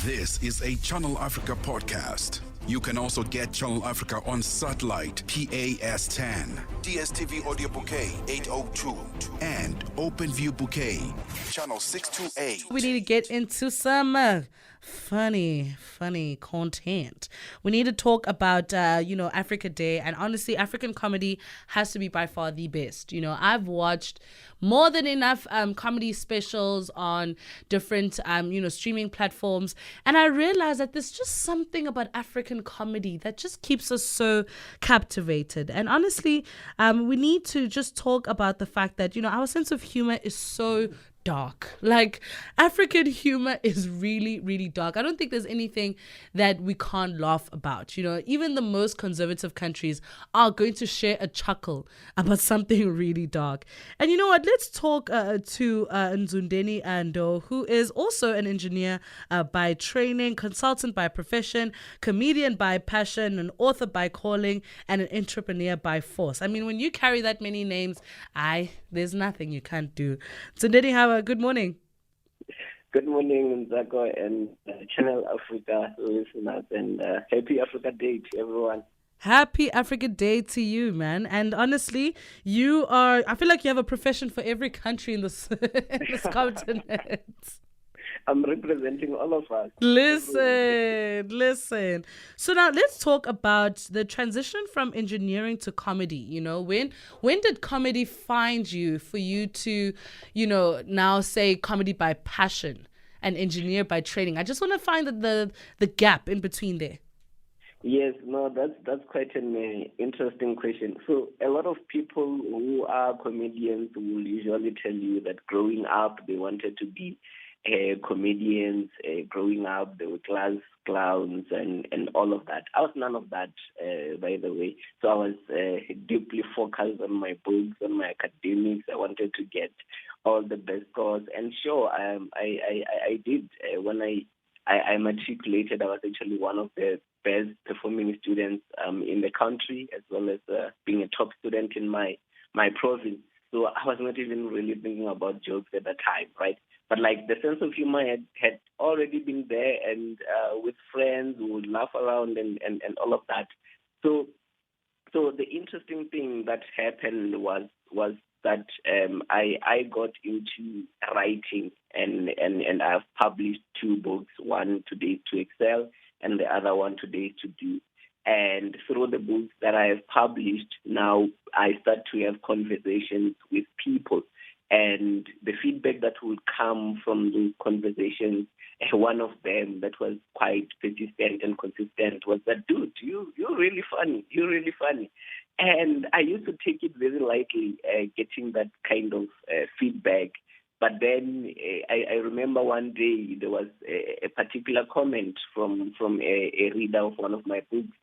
This is a Channel Africa podcast. You can also get Channel Africa on satellite PAS10, DSTV audio bouquet 802, and OpenView bouquet channel 628. We need to get into some funny content. We need to talk about, Africa Day. And honestly, African comedy has to be by far the best. I've watched more than enough comedy specials on different, streaming platforms. And I realized that there's just something about African comedy that just keeps us so captivated. And honestly, we need to just talk about the fact that, our sense of humor is so dark. Like, African humor is really, really dark. I don't think there's anything that we can't laugh about. Even the most conservative countries are going to share a chuckle about something really dark. And you know what? Let's talk to Ntsundeni Ndou, who is also an engineer by training, consultant by profession, comedian by passion, an author by calling, and an entrepreneur by force. I mean, when you carry that many names, there's nothing you can't do. Ntsundeni, good morning. Good morning, Nzako and Channel Africa listeners, and happy Africa Day to everyone. Happy Africa Day to you, man. And honestly, I feel like you have a profession for every country in this, in this continent. I'm representing all of us. Listen. So now let's talk about the transition from engineering to comedy. When did comedy find you for you to, now say comedy by passion and engineer by training? I just want to find the gap in between there. Yes, no, that's quite an interesting question. So a lot of people who are comedians will usually tell you that growing up they wanted to be comedians. Growing up they were class clowns and all of that. I was none of that, by the way. So I was deeply focused on my books, on my academics. I wanted to get all the best scores, and sure, I did. When I matriculated, I was actually one of the best performing students in the country, as well as being a top student in my province. So I was not even really thinking about jokes at the time, right? But like the sense of humor had already been there, and with friends who would laugh around and all of that. So the interesting thing that happened was that I got into writing, and I've published 2 books, one today to excel and the other one today to do. And through the books that I have published, now I start to have conversations with people. And the feedback that would come from those conversations, one of them that was quite persistent and consistent was that, dude, you're really funny. You're really funny. And I used to take it very lightly, getting that kind of feedback. But then I remember one day there was a particular comment from a reader of one of my books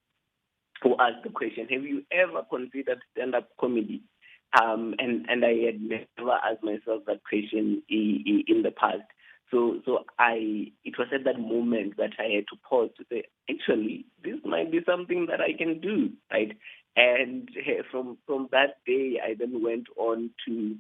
who asked the question, have you ever considered stand-up comedy? And I had never asked myself that question in the past. So it was at that moment that I had to pause to say, actually, this might be something that I can do, right? And from that day, I then went on to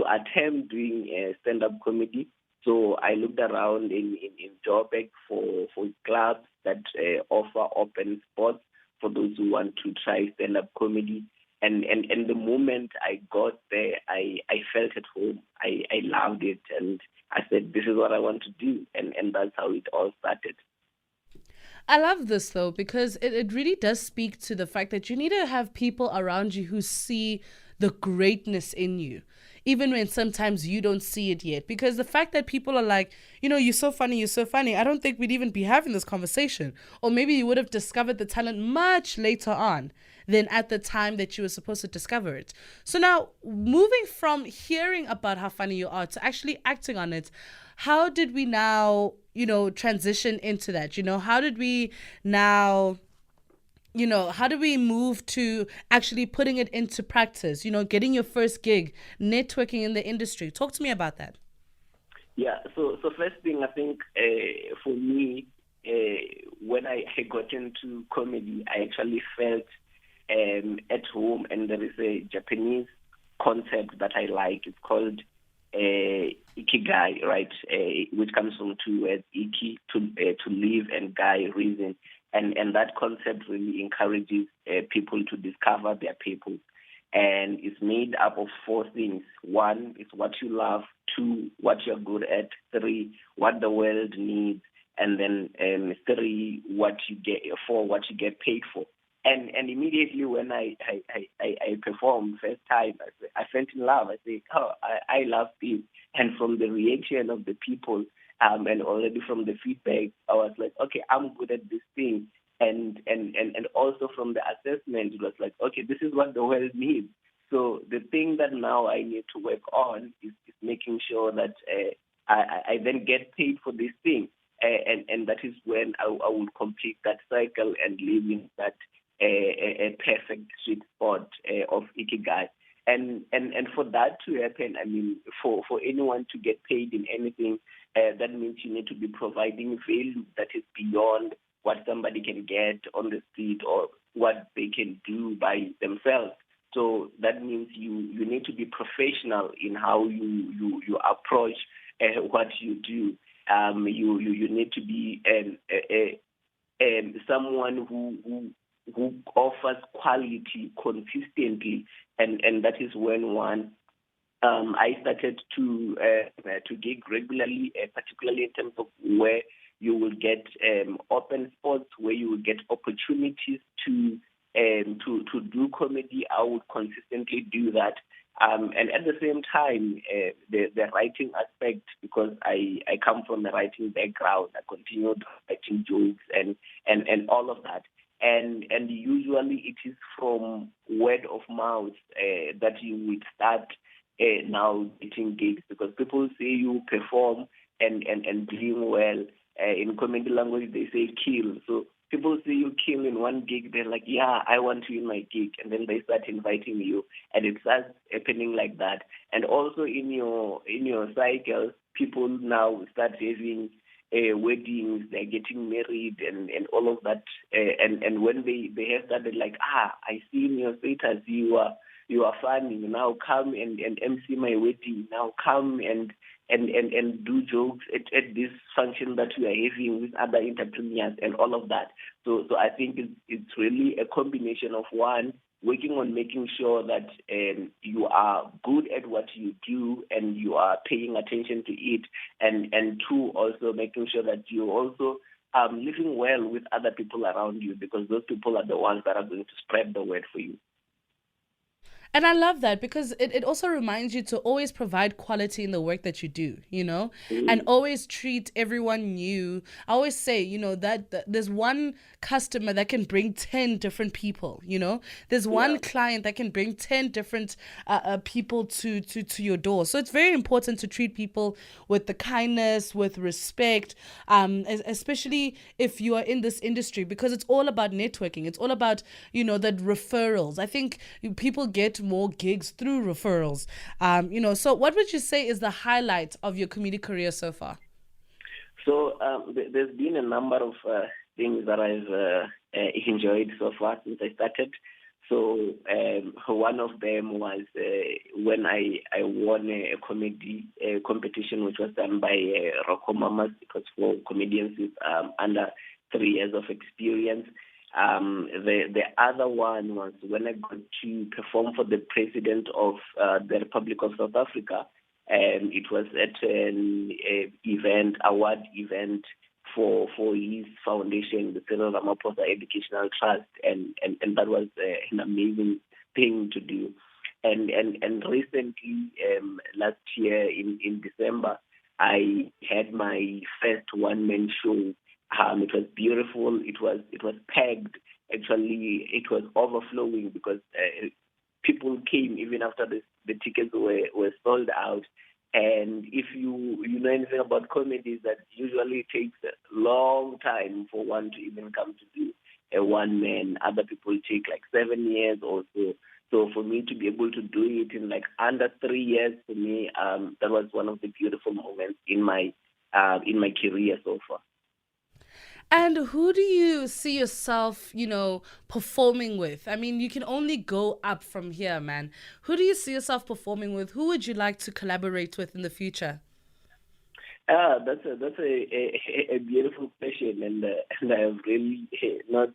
attempt doing stand-up comedy. So I looked around in Joburg for clubs that offer open spots for those who want to try stand-up comedy. And the moment I got there, I felt at home. I loved it, and I said, this is what I want to do. And that's how it all started. I love this, though, because it really does speak to the fact that you need to have people around you who see the greatness in you, even when sometimes you don't see it yet. Because the fact that people are like, you're so funny, I don't think we'd even be having this conversation. Or maybe you would have discovered the talent much later on than at the time that you were supposed to discover it. So now, moving from hearing about how funny you are to actually acting on it, how did we now, transition into that? How did we now, how do we move to actually putting it into practice, getting your first gig, networking in the industry? Talk to me about that. Yeah, so first thing, I think for me, when I got into comedy, I actually felt at home, and there is a Japanese concept that I like. It's called ikigai, ikigai, right? Which comes from two words, iki, to live, and gai, reason. And that concept really encourages people to discover their purpose. And it's made up of four things. One is what you love. Two, what you're good at. Three, what the world needs. And then three, what you get. Four, what you get paid for. And immediately when I performed first time, I felt in love. I said, oh, I love this. And from the reaction of the people, and already from the feedback, I was like, okay, I'm good at this thing. And also from the assessment, it was like, okay, this is what the world needs. So the thing that now I need to work on is making sure that I then get paid for this thing. And that is when I will complete that cycle and live in that a perfect sweet spot of ikigai. And for that to happen, I mean, for anyone to get paid in anything, that means you need to be providing value that is beyond what somebody can get on the street or what they can do by themselves. So that means you need to be professional in how you approach what you do. You need to be someone who offers quality consistently, and that is when I started to gig regularly, particularly in terms of where you will get open spots, where you will get opportunities to do comedy. I would consistently do that. And at the same time, the writing aspect, because I come from a writing background, I continued writing jokes and all of that. And usually it is from word of mouth that you would start now getting gigs, because people say you perform and doing well. In comedy language, they say kill. So people see you kill in one gig, they're like, yeah, I want you in my gig. And then they start inviting you. And it starts happening like that. And also in your cycles, people now start having weddings, they're getting married and all of that. And when they have started like, I see in your status you are funny. Now come and MC my wedding. Now come and do jokes at this function that we are having with other entrepreneurs and all of that. So I think it's really a combination of one, working on making sure that you are good at what you do and you are paying attention to it, and two, also making sure that you also living well with other people around you, because those people are the ones that are going to spread the word for you. And I love that, because it also reminds you to always provide quality in the work that you do, and always treat everyone new. I always say, that there's one customer that can bring 10 different people, there's one client that can bring 10 different people to your door. So it's very important to treat people with the kindness, with respect, especially if you are in this industry, because it's all about networking. It's all about, the referrals. I think people get more gigs through referrals. So what would you say is the highlight of your comedy career so far? So there's been a number of things that I've enjoyed so far since I started. So one of them was when I won a comedy competition, which was done by Rocco Mamas. It was for comedians with under 3 years of experience. The other one was when I got to perform for the president of the Republic of South Africa. It was at an award event for his foundation, the Cyril Ramaphosa Educational Trust, and that was an amazing thing to do. And recently, last year in December, I had my first one-man show. It was beautiful. It was packed. Actually, it was overflowing, because people came even after the tickets were sold out. And if you know anything about comedy, that usually takes a long time for one to even come to do a one man. Other people take like 7 years or so. So for me to be able to do it in like under 3 years, for me, that was one of the beautiful moments in my career so far. And who do you see yourself, performing with? I mean, you can only go up from here, man. Who do you see yourself performing with? Who would you like to collaborate with in the future? That's a beautiful question, and I have really not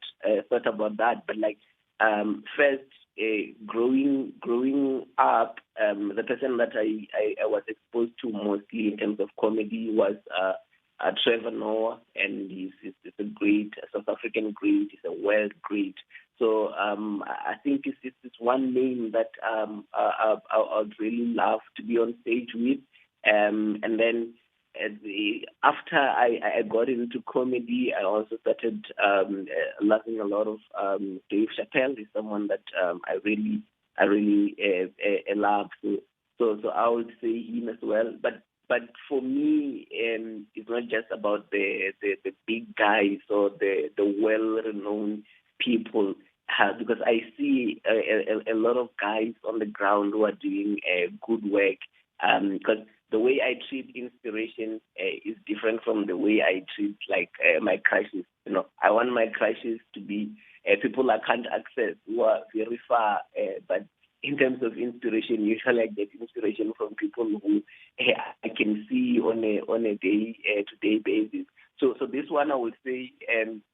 thought about that. But like, first, growing up, the person that I was exposed to mostly in terms of comedy was Trevor Noah, and he's a great South African great. He's a world great. So I think it's one name that I'd really love to be on stage with. And then after I got into comedy, I also started loving a lot of Dave Chappelle. He's someone that I really love. So I would say him as well. But for me, it's not just about the big guys or the well-renowned people, because I see a lot of guys on the ground who are doing good work. Because the way I treat inspiration is different from the way I treat my crushes. I want my crushes to be people I can't access, who are very far. But in terms of inspiration, usually I get inspiration from people who I can see on a day-to-day basis. So this one I would say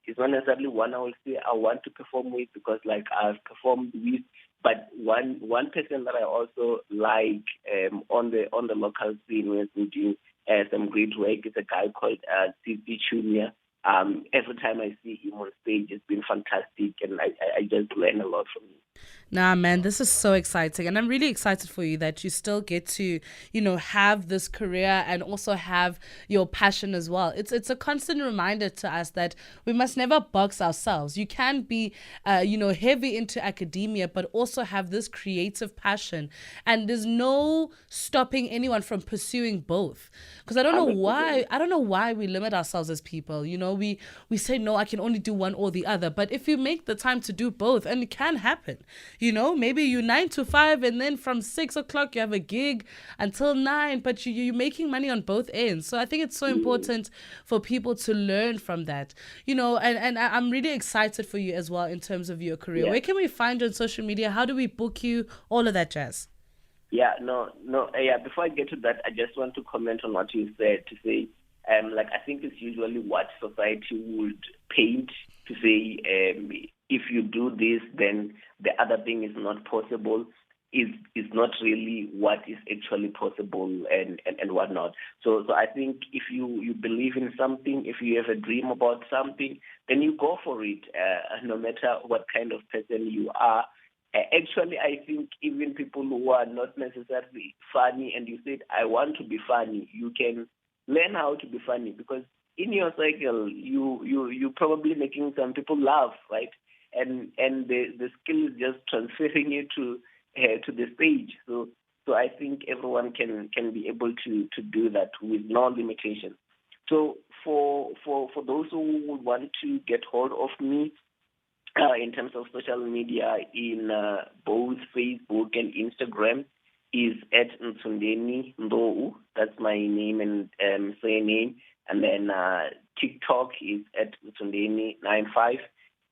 is not necessarily one I would say I want to perform with, because I've performed with. But one person that I also like on the local scene who has been doing some great work is a guy called CC Junior. Every time I see him on stage, it's been fantastic, and I just learn a lot from him. Nah, man, this is so exciting. And I'm really excited for you that you still get to, have this career and also have your passion as well. It's a constant reminder to us that we must never box ourselves. You can be, heavy into academia, but also have this creative passion. And there's no stopping anyone from pursuing both. Because I don't know why we limit ourselves as people. We say, no, I can only do one or the other. But if you make the time to do both, and it can happen. Maybe you 9 to 5, and then from 6 o'clock you have a gig until 9, but you're making money on both ends. So I think it's so important for people to learn from that. And I'm really excited for you as well in terms of your career. Yeah. Where can we find you on social media? How do we book you? All of that jazz. Yeah, no. Before I get to that, I just want to comment on what you said, to say, I think it's usually what society would paint to say, if you do this, then the other thing is not possible, is not really what is actually possible and whatnot. So I think if you believe in something, if you have a dream about something, then you go for it, no matter what kind of person you are. Actually, I think even people who are not necessarily funny, and you said, I want to be funny, you can learn how to be funny, because in your cycle, you probably making some people laugh, right? And the skill is just transferring it to the stage. So I think everyone can be able to do that with no limitation. So for those who would want to get hold of me in terms of social media, in both Facebook and Instagram, is at Ntsundeni Ndou. That's my name and surname. And then TikTok is at Ntsundeni95.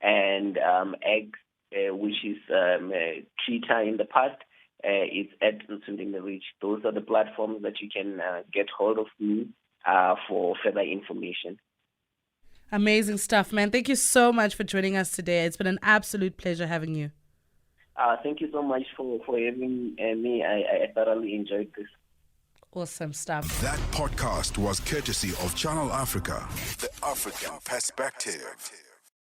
And X, which is Twitter in the past, is at Ntsundeni Rich. Those are the platforms that you can get hold of me for further information. Amazing stuff, man. Thank you so much for joining us today. It's been an absolute pleasure having you. Thank you so much for having me. I thoroughly enjoyed this. Awesome stuff. That podcast was courtesy of Channel Africa, the African perspective.